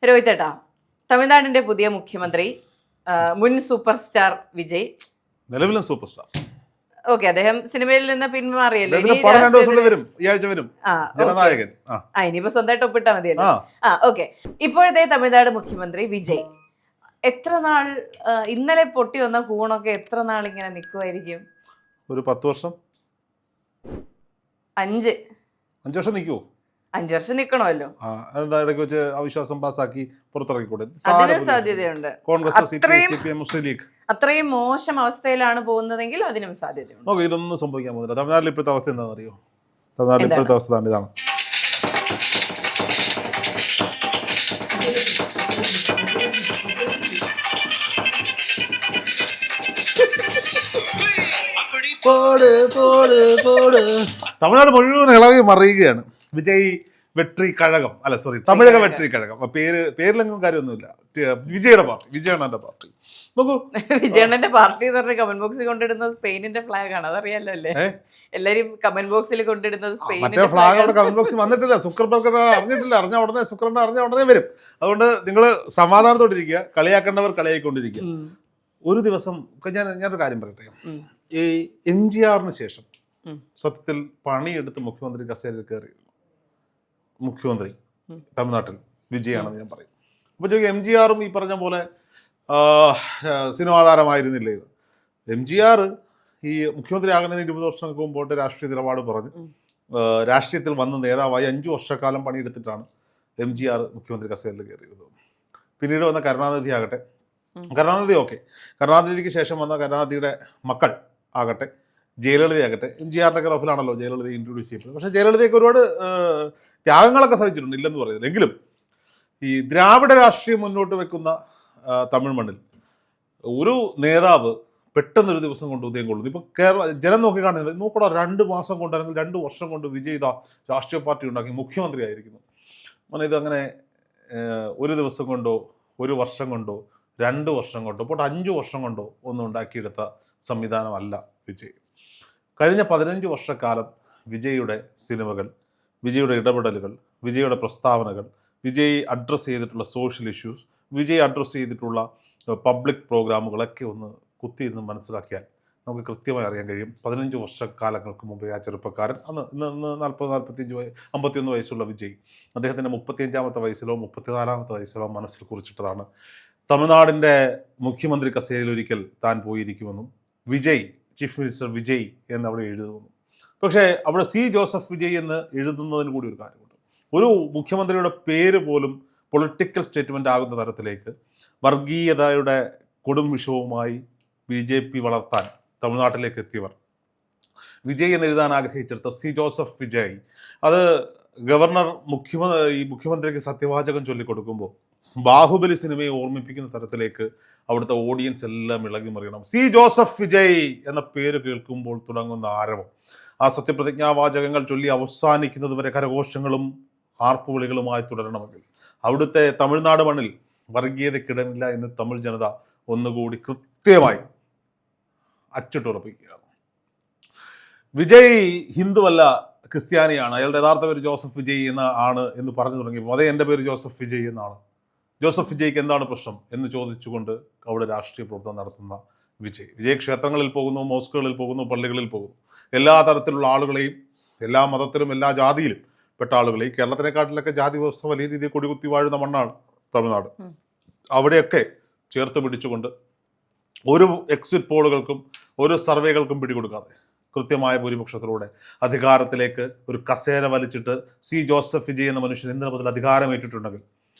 രോഹിത് ഏട്ടാ, തമിഴ്നാടിന്റെ പുതിയ മുഖ്യമന്ത്രി മുൻ സൂപ്പർ സ്റ്റാർ വിജയ്, നിലവിലും സൂപ്പർ സ്റ്റാർ. ഓക്കെ, അദ്ദേഹം സിനിമയിൽ നിന്ന് പിന്മാറിയല്ലോ. ജനനായകൻ. ഇനിയിപ്പോ സ്വന്തമായിട്ട് ഒപ്പിട്ടാ മതിയല്ലോ. ഓക്കെ, ഇപ്പോഴത്തെ തമിഴ്നാട് മുഖ്യമന്ത്രി വിജയ് എത്ര നാൾ, ഇന്നലെ പൊട്ടി വന്ന കൂണൊക്കെ എത്ര നാൾ ഇങ്ങനെ നിൽക്കുമായിരിക്കും? ഒരു 10 വർഷം. 5 വർഷം നിൽക്കുമോ? 5 വർഷം നിൽക്കണമല്ലോ. ഇടയ്ക്ക് വെച്ച് അവിശ്വാസം പാസ്സാക്കി പുറത്തിറക്കിക്കൂടെ? അതിന് സാധ്യതയുണ്ട്. മുസ്ലിം ലീഗ് അത്രയും മോശം അവസ്ഥയിലാണ് പോകുന്നതെങ്കിൽ അതിനും സാധ്യതയുണ്ട്. ഇതൊന്നും സംഭവിക്കാൻ പോകുന്നില്ല. തമിഴ്നാട്ടിൽ ഇപ്പോഴത്തെ അവസ്ഥ എന്താണെന്ന് അറിയോ? തമിഴ്നാട്ടിൽ ഇപ്പോഴത്തെ അവസ്ഥ ഇതാണ്. തമിഴ്നാട് മുഴുവൻ ഇളകി മറിയുകയാണ്. വിജയ് വെട്രി കഴകം, അല്ല സോറി, തമിഴക വെട്രി കഴകം. പേരിലെങ്കിലും കാര്യമൊന്നുമില്ല. വിജയുടെ പാർട്ടി, വിജയണ്ണന്റെ പാർട്ടി. നോക്കൂ, വിജയണ്ണന്റെ പാർട്ടി എന്ന് പറഞ്ഞ കമന്റ് ബോക്സിൽ കൊണ്ടിടുന്നത് സ്പെയിനിന്റെ ഫ്ലാഗ് ആണ്. അതറിയാലോ അല്ലേ? എല്ലാരും കമന്റ് ബോക്സിൽ കൊണ്ടിടുന്നത് മറ്റേ ഫ്ലാഗ് അവിടെ കമന്റ് ബോക്സിൽ വന്നിട്ടില്ല. സുക്കർബർഗ് അറിഞ്ഞിട്ടില്ല. അറിഞ്ഞ ഉടനെ വരും. അതുകൊണ്ട് നിങ്ങൾ സമാധാനത്തോട്ടിരിക്കുക. കളിയാക്കേണ്ടവർ കളിയായിക്കൊണ്ടിരിക്കുക. ഒരു ദിവസം ഞാനൊരു കാര്യം പറയട്ടെ. ഈ എംജിആറിന് ശേഷം സത്യത്തിൽ പണിയെടുത്ത് മുഖ്യമന്ത്രി കസേരയിൽ കയറിയിരുന്നു മുഖ്യമന്ത്രി തമിഴ്നാട്ടിൽ വിജയാണെന്ന് ഞാൻ പറയും. അപ്പോൾ എംജിആറും ഈ പറഞ്ഞ പോലെ സിനിമാ താരമായിരുന്നില്ലേ? എംജിആർ ഈ മുഖ്യമന്ത്രി ആകുന്നതിന് 20 വർഷങ്ങൾക്ക് മുമ്പോട്ട് രാഷ്ട്രീയ നിലപാട് പറഞ്ഞു രാഷ്ട്രീയത്തിൽ വന്ന് നേതാവായി 5 വർഷക്കാലം പണിയെടുത്തിട്ടാണ് എംജിആർ മുഖ്യമന്ത്രി കസേരയിൽ കയറിയിരുന്നത്. പിന്നീട് വന്ന കരുണാനിധി ആകട്ടെ, കരുണാനിധിക്ക് ശേഷം വന്ന കരുണാനിധിയുടെ മക്കൾ ആകട്ടെ, ജയലളിത ആകട്ടെ, എംജിആറിൻ്റെ റഫിലാണല്ലോ ജയലളിത ഇൻട്രൊഡ്യൂസ് ചെയ്യപ്പെട്ടത്. പക്ഷേ ജയലളിതയ്ക്ക് ഒരുപാട് ത്യാഗങ്ങളൊക്കെ സഹിച്ചിട്ടുണ്ട്, ഇല്ലെന്ന് പറയുന്നത്. എങ്കിലും ഈ ദ്രാവിഡ രാഷ്ട്രീയം മുന്നോട്ട് വെക്കുന്ന തമിഴ് മണ്ണിൽ ഒരു നേതാവ് പെട്ടെന്നൊരു ദിവസം കൊണ്ട് ഉദയം കൊള്ളുന്നു. ഇപ്പം ജനം നോക്കിക്കാണുന്നത് നോക്കടാ, 2 മാസം കൊണ്ട് അല്ലെങ്കിൽ 2 വർഷം കൊണ്ട് വിജയ് രാഷ്ട്രീയ പാർട്ടി ഉണ്ടാക്കി മുഖ്യമന്ത്രി ആയിരിക്കുന്നു. ഇതങ്ങനെ ഒരു ദിവസം കൊണ്ടോ, ഒരു വർഷം കൊണ്ടോ, 2 വർഷം കൊണ്ടോ, ഇപ്പോൾ 5 വർഷം കൊണ്ടോ ഒന്നും ഉണ്ടാക്കിയെടുത്ത സംവിധാനമല്ല വിജയ്. കഴിഞ്ഞ 15 വർഷക്കാലം വിജയുടെ സിനിമകൾ, വിജയുടെ ഇടപെടലുകൾ, വിജയുടെ പ്രസ്താവനകൾ, വിജയ് അഡ്രസ്സ് ചെയ്തിട്ടുള്ള സോഷ്യൽ ഇഷ്യൂസ്, വിജയ് അഡ്രസ്സ് ചെയ്തിട്ടുള്ള പബ്ലിക് പ്രോഗ്രാമുകളൊക്കെ ഒന്ന് കുത്തിയിരുന്ന് മനസ്സിലാക്കിയാൽ നമുക്ക് കൃത്യമായി അറിയാൻ കഴിയും. 15 വർഷക്കാലങ്ങൾക്ക് മുമ്പേ ആ ചെറുപ്പക്കാരൻ, ഇന്ന് 51 വയസ്സുള്ള വിജയ്, അദ്ദേഹത്തിൻ്റെ 35-ാമത്തെ വയസ്സിലോ 34-ാമത്തെ വയസ്സിലോ മനസ്സിൽ കുറിച്ചിട്ടതാണ് തമിഴ്നാടിൻ്റെ മുഖ്യമന്ത്രി കസേരയിൽ ഒരിക്കൽ താൻ പോയിരിക്കുമെന്നും വിജയ്, ചീഫ് മിനിസ്റ്റർ വിജയ് എന്ന് അവിടെ എഴുതുമെന്നും. പക്ഷേ അവിടെ സി ജോസഫ് വിജയ് എന്ന് എഴുതുന്നതിന് കൂടി ഒരു കാര്യമുണ്ട്. ഒരു മുഖ്യമന്ത്രിയുടെ പേര് പോലും പൊളിറ്റിക്കൽ സ്റ്റേറ്റ്മെൻ്റ് ആകുന്ന തരത്തിലേക്ക് വർഗീയതയുടെ കൊടും വിഷവുമായി BJP വളർത്താൻ തമിഴ്നാട്ടിലേക്ക് എത്തിയവർ വിജയ് എന്ന് എഴുതാൻ ആഗ്രഹിച്ചെടുത്ത സി ജോസഫ് വിജയ്, അത് ഗവർണർ മുഖ്യമന്ത്രിക്ക് സത്യവാചകം ചൊല്ലിക്കൊടുക്കുമ്പോൾ ബാഹുബലി സിനിമയെ ഓർമ്മിപ്പിക്കുന്ന തരത്തിലേക്ക് അവിടുത്തെ ഓഡിയൻസ് എല്ലാം ഇളകി മറിയണം. സി ജോസഫ് വിജയ് എന്ന പേര് കേൾക്കുമ്പോൾ തുടങ്ങുന്ന ആരവം, ആ സത്യപ്രതിജ്ഞാവാചകങ്ങൾ ചൊല്ലി അവസാനിക്കുന്നത് വരെ കരഘോഷങ്ങളും ആർപ്പുവിളികളുമായി തുടരണമെങ്കിൽ അവിടുത്തെ തമിഴ്നാട് മണ്ണിൽ വർഗീയതയ്ക്കിടമില്ല എന്ന് തമിഴ് ജനത ഒന്നുകൂടി കൃത്യമായി അച്ചിട്ടുറപ്പിക്കുകയാണ്. വിജയ് ഹിന്ദുവല്ല, ക്രിസ്ത്യാനിയാണ്, അയാളുടെ യഥാർത്ഥ പേര് ജോസഫ് വിജയ് എന്ന് പറഞ്ഞു തുടങ്ങിയപ്പോൾ അതേ എൻ്റെ പേര് ജോസഫ് വിജയ് എന്നാണ്. ജോസഫ് വിജയ്ക്ക് എന്താണ് പ്രശ്നം എന്ന് ചോദിച്ചുകൊണ്ട് അവിടെ രാഷ്ട്രീയ പ്രവർത്തനം നടത്തുന്ന വിജയ് ക്ഷേത്രങ്ങളിൽ പോകുന്നു, മോസ്കുകളിൽ പോകുന്നു, പള്ളികളിൽ പോകുന്നു. എല്ലാ തരത്തിലുള്ള ആളുകളെയും, എല്ലാ മതത്തിലും എല്ലാ ജാതിയിലും പെട്ട ആളുകളെയും, കേരളത്തിനെക്കാട്ടിലൊക്കെ ജാതി വ്യവസ്ഥ വലിയ രീതിയിൽ കൊടികുത്തി വാഴുന്ന മണ്ണാണ് തമിഴ്നാട്. അവിടെയൊക്കെ ചേർത്ത് പിടിച്ചുകൊണ്ട് ഒരു എക്സിറ്റ് പോളുകൾക്കും ഒരു സർവേകൾക്കും പിടികൊടുക്കാതെ കൃത്യമായ ഭൂരിപക്ഷത്തിലൂടെ അധികാരത്തിലേക്ക് ഒരു കസേര വലിച്ചിട്ട് സി ജോസഫ് വിജയ് എന്ന മനുഷ്യൻ ഇന്നലെ മുതൽ അധികാരമേറ്റിട്ടുണ്ടെങ്കിൽ,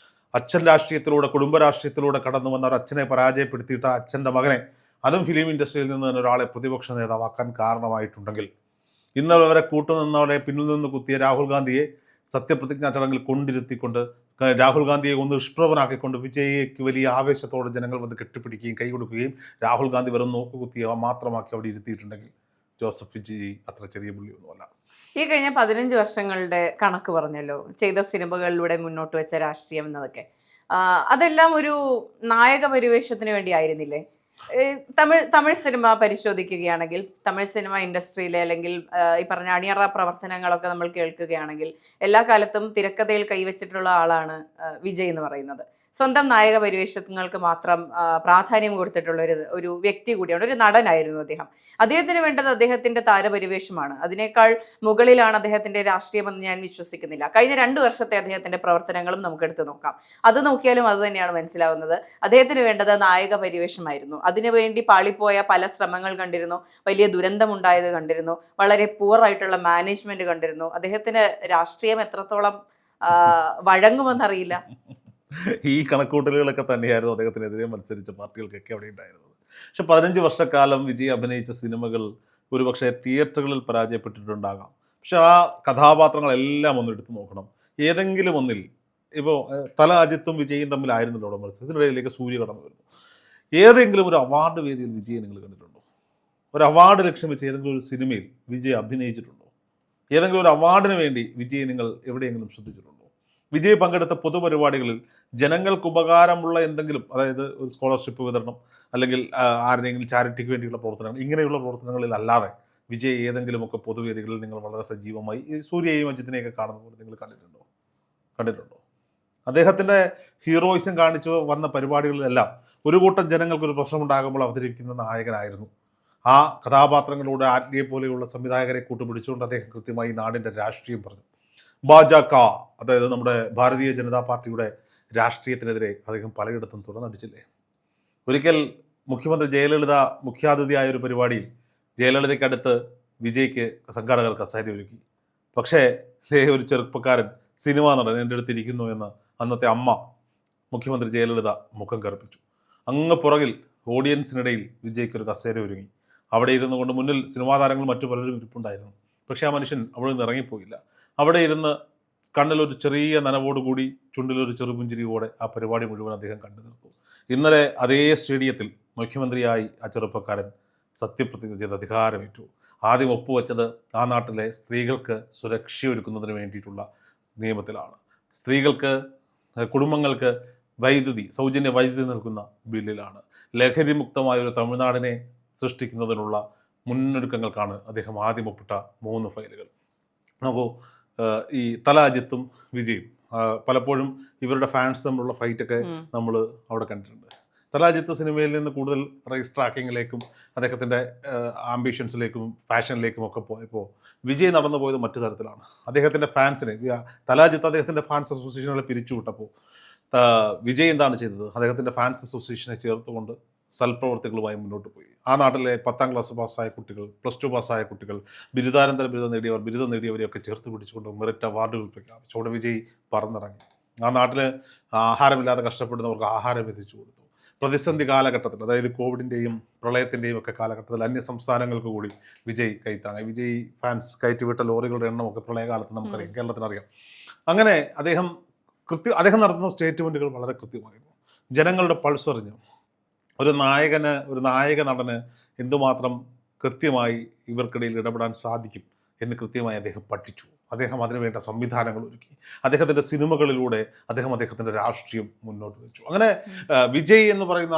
അച്ഛൻ രാഷ്ട്രീയത്തിലൂടെ, കുടുംബ രാഷ്ട്രീയത്തിലൂടെ കടന്നു വന്ന ഒരു അച്ഛനെ പരാജയപ്പെടുത്തിയിട്ട് അച്ഛൻ്റെ മകനെ, അതും ഫിലിം ഇൻഡസ്ട്രിയിൽ നിന്ന് തന്നെ ഒരാളെ പ്രതിപക്ഷ നേതാവാക്കാൻ കാരണമായിട്ടുണ്ടെങ്കിൽ, ഇന്നലെ വരെ കൂട്ടുനിന്നവരെ പിന്നിൽ നിന്ന് കുത്തിയ രാഹുൽ ഗാന്ധിയെ സത്യപ്രതിജ്ഞാ ചടങ്ങിൽ കൊണ്ടിരുത്തിക്കൊണ്ട് രാഹുൽ ഗാന്ധിയെ ഒന്ന് നിഷ്പ്രഭനാക്കിക്കൊണ്ട് വിജയ്ക്ക് വലിയ ആവേശത്തോടെ ജനങ്ങൾ വന്ന് കെട്ടിപ്പിടിക്കുകയും കൈ കൊടുക്കുകയും രാഹുൽ ഗാന്ധി വെറും നോക്കുകുത്തിയ മാത്രമാക്കി അവിടെ ഇരുത്തിയിട്ടുണ്ടെങ്കിൽ ജോസഫ് വിജയ് അത്ര ചെറിയ പുള്ളിയൊന്നുമല്ല. ഈ കഴിഞ്ഞ 15 വർഷങ്ങളുടെ കണക്ക് പറഞ്ഞല്ലോ, ചെയ്ത സിനിമകളിലൂടെ മുന്നോട്ട് വെച്ച രാഷ്ട്രീയം എന്നതൊക്കെ, അതെല്ലാം ഒരു നായക പരിവേഷത്തിന് വേണ്ടി ആയിരുന്നില്ലേ? തമിഴ് സിനിമ പരിശോധിക്കുകയാണെങ്കിൽ തമിഴ് സിനിമ ഇൻഡസ്ട്രിയിലെ അല്ലെങ്കിൽ ഈ പറഞ്ഞ അണിയറ പ്രവർത്തനങ്ങളൊക്കെ നമ്മൾ കേൾക്കുകയാണെങ്കിൽ എല്ലാ കാലത്തും തിരക്കഥയിൽ കൈവച്ചിട്ടുള്ള ആളാണ് വിജയ് എന്ന് പറയുന്നത്. സ്വന്തം നായക പരിവേഷങ്ങൾക്ക് മാത്രം പ്രാധാന്യം കൊടുത്തിട്ടുള്ള ഒരു വ്യക്തി കൂടിയാണ്, ഒരു നടനായിരുന്നു അദ്ദേഹം. അദ്ദേഹത്തിന് വേണ്ടത് അദ്ദേഹത്തിന്റെ താരപരിവേഷമാണ്. അതിനേക്കാൾ മുകളിലാണ് അദ്ദേഹത്തിന്റെ രാഷ്ട്രീയമെന്ന് ഞാൻ വിശ്വസിക്കുന്നില്ല. കഴിഞ്ഞ 2 വർഷത്തെ അദ്ദേഹത്തിന്റെ പ്രവർത്തനങ്ങളും നമുക്ക് എടുത്തു നോക്കാം. അത് നോക്കിയാലും അത് തന്നെയാണ് മനസ്സിലാവുന്നത്. അദ്ദേഹത്തിന് വേണ്ടത് നായക പരിവേഷമായിരുന്നു. അതിനുവേണ്ടി പാളിപ്പോയ പല ശ്രമങ്ങൾ കണ്ടിരുന്നു, വലിയ ദുരന്തമുണ്ടായത് കണ്ടിരുന്നു, വളരെ പൂറായിട്ടുള്ള മാനേജ്മെന്റ് കണ്ടിരുന്നു. അദ്ദേഹത്തിന് രാഷ്ട്രീയം എത്രത്തോളം വഴങ്ങുമെന്നറിയില്ല. ഈ കണക്കൂട്ടലുകളൊക്കെ തന്നെയായിരുന്നു അദ്ദേഹത്തിനെതിരെ മത്സരിച്ച പാർട്ടികൾക്കൊക്കെ അവിടെ ഉണ്ടായിരുന്നത്. പക്ഷെ 15 വർഷക്കാലം വിജയ് അഭിനയിച്ച സിനിമകൾ ഒരുപക്ഷെ തിയേറ്ററുകളിൽ പരാജയപ്പെട്ടിട്ടുണ്ടാകാം. പക്ഷെ ആ കഥാപാത്രങ്ങളെല്ലാം ഒന്ന് എടുത്തു നോക്കണം. ഏതെങ്കിലും ഒന്നിൽ ഇപ്പോൾ തല അജിത്തും വിജയും തമ്മിലായിരുന്നല്ലോ അവിടെ മത്സരം. ഇതിനിടയിലേക്ക് സൂര്യ കടന്നു വരുന്നു. ഏതെങ്കിലും ഒരു അവാർഡ് വേദിയിൽ വിജയ് നിങ്ങൾ കണ്ടിട്ടുണ്ടോ? ഒരു അവാർഡ് ലക്ഷ്യം വെച്ച് ഏതെങ്കിലും ഒരു സിനിമയിൽ വിജയ് അഭിനയിച്ചിട്ടുണ്ടോ? ഏതെങ്കിലും ഒരു അവാർഡിന് വേണ്ടി വിജയ് നിങ്ങൾ എവിടെയെങ്കിലും ശ്രദ്ധിച്ചിട്ടുണ്ടോ? വിജയ് പങ്കെടുത്ത പൊതുപരിപാടികളിൽ ജനങ്ങൾക്ക് ഉപകാരമുള്ള എന്തെങ്കിലും, അതായത് ഒരു സ്കോളർഷിപ്പ് വിതരണം അല്ലെങ്കിൽ ആരുടെയെങ്കിലും ചാരിറ്റിക്ക് വേണ്ടിയുള്ള പ്രവർത്തനങ്ങൾ, ഇങ്ങനെയുള്ള പ്രവർത്തനങ്ങളിൽ അല്ലാതെ വിജയ് ഏതെങ്കിലുമൊക്കെ പൊതുവേദികളിൽ നിങ്ങൾ വളരെ സജീവമായി ഈ സൂര്യയെയും അജിത്തിനെയൊക്കെ കാണുന്ന പോലെ നിങ്ങൾ കണ്ടിട്ടുണ്ടോ? അദ്ദേഹത്തിൻ്റെ ഹീറോയിസം കാണിച്ചു വന്ന പരിപാടികളിലെല്ലാം ഒരു കൂട്ടം ജനങ്ങൾക്കൊരു പ്രശ്നമുണ്ടാകുമ്പോൾ അവതരിപ്പിക്കുന്ന നായകനായിരുന്നു. ആ കഥാപാത്രങ്ങളോട് ആത്മീയെ പോലെയുള്ള സംവിധായകരെ കൂട്ടുപിടിച്ചുകൊണ്ട് അദ്ദേഹം കൃത്യമായി നാടിൻ്റെ രാഷ്ട്രീയം പറഞ്ഞു. ഭാജക, അതായത് നമ്മുടെ ഭാരതീയ ജനതാ പാർട്ടിയുടെ രാഷ്ട്രീയത്തിനെതിരെ അദ്ദേഹം പലയിടത്തും തുറന്നടിച്ചില്ലേ? ഒരിക്കൽ മുഖ്യമന്ത്രി ജയലളിത മുഖ്യാതിഥിയായ ഒരു പരിപാടിയിൽ ജയലളിതയ്ക്കടുത്ത് വിജയ്ക്ക് സംഘാടകർ കസേര ഒരുക്കി. പക്ഷേ ഒരു ചെറുപ്പക്കാരൻ സിനിമാ നടൻ എൻ്റെ അടുത്ത് ഇരിക്കുന്നു എന്ന് അന്നത്തെ അമ്മ മുഖ്യമന്ത്രി ജയലളിത മുഖം കറുപ്പിച്ചു. അങ്ങ് പുറകിൽ ഓഡിയൻസിനിടയിൽ വിജയ്ക്ക് ഒരു കസേര ഒരുങ്ങി. അവിടെ ഇരുന്നു കൊണ്ട് മുന്നിൽ സിനിമാ താരങ്ങൾ മറ്റു പലരും ഇരിപ്പുണ്ടായിരുന്നു. പക്ഷേ ആ മനുഷ്യൻ അവിടെ നിന്ന് ഇറങ്ങിപ്പോയില്ല. അവിടെ ഇരുന്ന് കണ്ണിലൊരു ചെറിയ നനവോടുകൂടി ചുണ്ടിലൊരു ചെറുപുഞ്ചിരിയോടെ ആ പരിപാടി മുഴുവൻ അദ്ദേഹം കണ്ടു തീർത്തു. ഇന്നലെ അതേ സ്റ്റേഡിയത്തിൽ മുഖ്യമന്ത്രിയായി ആ ചെറുപ്പക്കാരൻ സത്യപ്രതിജ്ഞ ചെയ്ത് അധികാരമേറ്റു. ആദ്യം ഒപ്പുവെച്ചത് ആ നാട്ടിലെ സ്ത്രീകൾക്ക് സുരക്ഷയൊരുക്കുന്നതിന് വേണ്ടിയിട്ടുള്ള നിയമത്തിലാണ്. സ്ത്രീകൾക്ക്, കുടുംബങ്ങൾക്ക് സൗജന്യ വൈദ്യുതി നൽകുന്ന ബില്ലിലാണ്. ലഹരിമുക്തമായ ഒരു തമിഴ്നാടിനെ സൃഷ്ടിക്കുന്നതിനുള്ള മുന്നൊരുക്കങ്ങൾക്കാണ് അദ്ദേഹം ആദ്യം ഒപ്പിട്ട 3 ഫയലുകൾ. നോക്കൂ, ഈ തല അജിത്തും വിജയും പലപ്പോഴും ഇവരുടെ ഫാൻസ് തമ്മിലുള്ള ഫൈറ്റൊക്കെ നമ്മൾ അവിടെ കണ്ടിട്ടുണ്ട്. തല അജിത്ത് സിനിമയിൽ നിന്ന് കൂടുതൽ റേസ് ട്രാക്കിങ്ങിലേക്കും അദ്ദേഹത്തിൻ്റെ ആംബിഷൻസിലേക്കും ഫാഷനിലേക്കും ഒക്കെ പോയപ്പോൾ വിജയ് നടന്നു പോയത് മറ്റു തരത്തിലാണ്. അദ്ദേഹത്തിൻ്റെ ഫാൻസിനെ, തല അജിത്ത് അദ്ദേഹത്തിൻ്റെ ഫാൻസ് അസോസിയേഷനുകളെ പിരിച്ചുവിട്ടപ്പോൾ വിജയ് എന്താണ് ചെയ്തത്? അദ്ദേഹത്തിൻ്റെ ഫാൻസ് അസോസിയേഷനെ ചേർത്തുകൊണ്ട് സൽപ്രവർത്തികളുമായി മുന്നോട്ട് പോയി. ആ നാട്ടിലെ 10ാം ക്ലാസ് പാസ്സായ കുട്ടികൾ, +2 പാസ്സായ കുട്ടികൾ, ബിരുദാനന്തര ബിരുദം നേടിയവരെയൊക്കെ ചേർത്ത് പിടിച്ചുകൊണ്ട് മെറിറ്റ് അവാർഡുകൾ പ്രഖ്യാപിച്ചു. അവിടെ വിജയ് പറന്നിറങ്ങി. ആ നാട്ടിൽ ആഹാരമില്ലാതെ കഷ്ടപ്പെടുന്നവർക്ക് ആഹാരം എത്തിച്ചു കൊടുത്തു. പ്രതിസന്ധി കാലഘട്ടത്തിൽ, അതായത് കോവിഡിൻ്റെയും പ്രളയത്തിൻ്റെയും ഒക്കെ കാലഘട്ടത്തിൽ അന്യ സംസ്ഥാനങ്ങൾക്ക് കൂടി വിജയ് കൈത്താങ്ങി. വിജയ് ഫാൻസ് കയറ്റിവിട്ട ലോറികളുടെ എണ്ണമൊക്കെ പ്രളയകാലത്ത് നമുക്കറിയാം, കേരളത്തിനറിയാം. അങ്ങനെ അദ്ദേഹം നടത്തുന്ന സ്റ്റേറ്റ്മെൻറ്റുകൾ വളരെ കൃത്യമായിരുന്നു. ജനങ്ങളുടെ പൾസ് അറിഞ്ഞു. ഒരു നായക നടന് എന്തുമാത്രം കൃത്യമായി ഇവർക്കിടയിൽ ഇടപെടാൻ സാധിക്കും എന്ന് കൃത്യമായി അദ്ദേഹം പഠിച്ചു. അദ്ദേഹം അതിനുവേണ്ട സംവിധാനങ്ങൾ ഒരുക്കി. അദ്ദേഹത്തിൻ്റെ സിനിമകളിലൂടെ അദ്ദേഹത്തിൻ്റെ രാഷ്ട്രീയം മുന്നോട്ട് വെച്ചു. അങ്ങനെ വിജയ് എന്ന് പറയുന്ന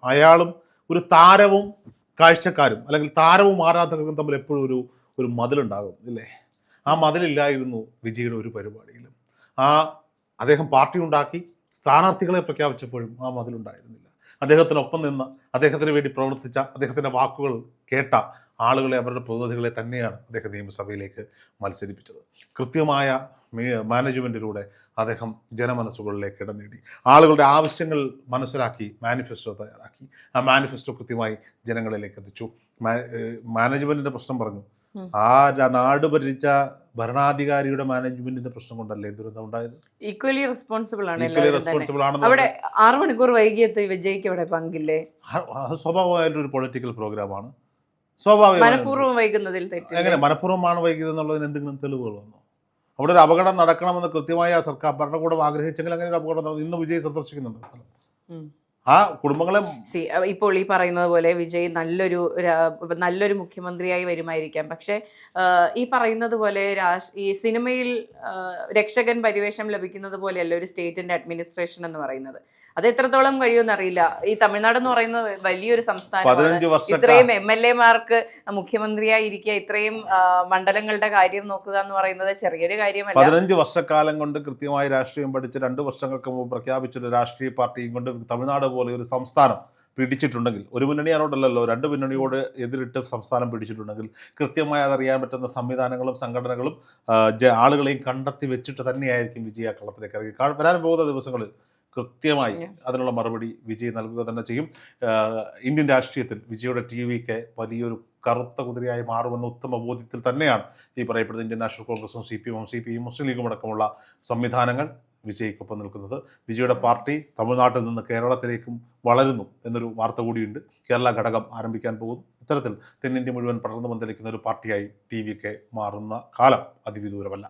അയാളും ഒരു താരവും കാഴ്ചക്കാരും, അല്ലെങ്കിൽ താരവും ആരാധകർക്കും തമ്മിൽ എപ്പോഴും ഒരു മതിലുണ്ടാകും, ഇല്ലേ? ആ മതിലില്ലായിരുന്നു വിജയുടെ ഒരു പരിപാടിയിലും. അദ്ദേഹം പാർട്ടി ഉണ്ടാക്കി സ്ഥാനാർത്ഥികളെ പ്രഖ്യാപിച്ചപ്പോഴും ആ മതിലുണ്ടായിരുന്നില്ല. അദ്ദേഹത്തിനൊപ്പം നിന്ന്, അദ്ദേഹത്തിന് വേണ്ടി പ്രവർത്തിച്ച, അദ്ദേഹത്തിൻ്റെ വാക്കുകൾ കേട്ട ആളുകളെ, അവരുടെ പ്രതിനിധികളെ തന്നെയാണ് അദ്ദേഹം നിയമസഭയിലേക്ക് മത്സരിപ്പിച്ചത്. കൃത്യമായ മാനേജ്മെൻറ്റിലൂടെ അദ്ദേഹം ജനമനസ്സുകളിലേക്ക് ഇടം നേടി. ആളുകളുടെ ആവശ്യങ്ങൾ മനസ്സിലാക്കി മാനിഫെസ്റ്റോ തയ്യാറാക്കി. ആ മാനിഫെസ്റ്റോ കൃത്യമായി ജനങ്ങളിലേക്ക് എത്തിച്ചു. മാനേജ്മെൻറ്റിൻ്റെ പ്രശ്നം പറഞ്ഞു. ആ നാട് ഭരിച്ച ഭരണാധികാരിയുടെ മാനേജ്മെന്റിന്റെ പ്രശ്നം കൊണ്ടല്ലേ ദുരന്തം ഉണ്ടായത്? ഈക്വലി റെസ്പോൺസിബിൾ ആണ്. അവിടെ 6 മണിക്കൂർ വൈകിയെത്തി വിജയ്ക്ക് അവിടെ പങ്കില്ലേ? സ്വാഭാവികമായിട്ടൊരു പൊളിറ്റിക്കൽ പ്രോഗ്രാമാണ്. മനഃപൂർവ്വം വൈകുന്നതിൽ തെറ്റ്. എങ്ങനെ മനഃപൂർവ്വമാണ് വൈകിയത് എന്നുള്ളതിന് എന്തെങ്കിലും തെളിവുകൾ വന്നോ? അവിടെ ഒരു അപകടം നടക്കണമെന്ന് കൃത്യമായി ആ സർക്കാർ ഭരണകൂടം ആഗ്രഹിച്ചെങ്കിൽ അങ്ങനെ ഒരു അപകടം നടന്നു. ഇന്ന് വിജയ് സന്ദർശിക്കുന്നുണ്ട് സ്ഥലം. ആ കുടുംബങ്ങളെ ഇപ്പോൾ ഈ പറയുന്നത് പോലെ വിജയ് നല്ലൊരു മുഖ്യമന്ത്രിയായി വരുമായിരിക്കാം. പക്ഷെ ഈ പറയുന്നത് പോലെ ഈ സിനിമയിൽ രക്ഷകൻ പരിവേഷം ലഭിക്കുന്നത് പോലെയല്ല ഒരു സ്റ്റേറ്റിന്റെ അഡ്മിനിസ്ട്രേഷൻ എന്ന് പറയുന്നത്. അത് എത്രത്തോളം കഴിയുമെന്ന് അറിയില്ല. ഈ തമിഴ്നാട് എന്ന് പറയുന്നത് വലിയൊരു സംസ്ഥാനമാണ്. ഇത്രയും MLA-മാർക്ക് മുഖ്യമന്ത്രിയായി ഇരിക്കുക, ഇത്രയും മണ്ഡലങ്ങളുടെ കാര്യം നോക്കുക എന്ന് പറയുന്നത് ചെറിയൊരു കാര്യമല്ല. 15 വർഷക്കാലം കൊണ്ട് കൃത്യമായി രാഷ്ട്രീയം പഠിച്ച് 2 വർഷങ്ങൾക്ക് മുമ്പ് പ്രഖ്യാപിച്ചൊരു രാഷ്ട്രീയ പാർട്ടിയും കൊണ്ട് തമിഴ്നാട് പോലെ ഒരു സംസ്ഥാനം പിടിച്ചിട്ടുണ്ടെങ്കിൽ, ഒരു മുന്നണിയാണോട്ടല്ലോ 2 മുന്നണിയോട് എതിരിട്ട് സംസ്ഥാനം പിടിച്ചിട്ടുണ്ടെങ്കിൽ കൃത്യമായി അതറിയാൻ പറ്റുന്ന സംവിധാനങ്ങളും സംഘടനകളും ആളുകളെയും കണ്ടെത്തി വെച്ചിട്ട് തന്നെയായിരിക്കും വിജയ കളത്തിലേക്ക് ഇറങ്ങി വരാൻ പോകുന്ന ദിവസങ്ങളിൽ കൃത്യമായി അതിനുള്ള മറുപടി വിജയ് നൽകുക തന്നെ ചെയ്യും. ഇന്ത്യൻ രാഷ്ട്രീയത്തിൽ വിജയുടെ TV-ക്ക് വലിയൊരു കറുത്ത കുതിരയായി മാറുമെന്ന ഉത്തമ ബോധ്യത്തിൽ തന്നെയാണ് ഈ പറയപ്പെടുന്ന ഇന്ത്യൻ നാഷണൽ കോൺഗ്രസും CPM-ഉം CPI-യും മുസ്ലിം ലീഗും അടക്കമുള്ള സംവിധാനങ്ങൾ വിജയ്ക്കൊപ്പം നിൽക്കുന്നത്. വിജയുടെ പാർട്ടി തമിഴ്നാട്ടിൽ നിന്ന് കേരളത്തിലേക്കും വളരുന്നു എന്നൊരു വാർത്ത കൂടിയുണ്ട്. കേരള ഘടകം ആരംഭിക്കാൻ പോകുന്നു. ഇത്തരത്തിൽ തെന്നിന്ത്യ മുഴുവൻ പടർന്നു പന്തലിക്കുന്ന ഒരു പാർട്ടിയായി TV-ക്ക് മാറുന്ന കാലം അതിവിദൂരമല്ല.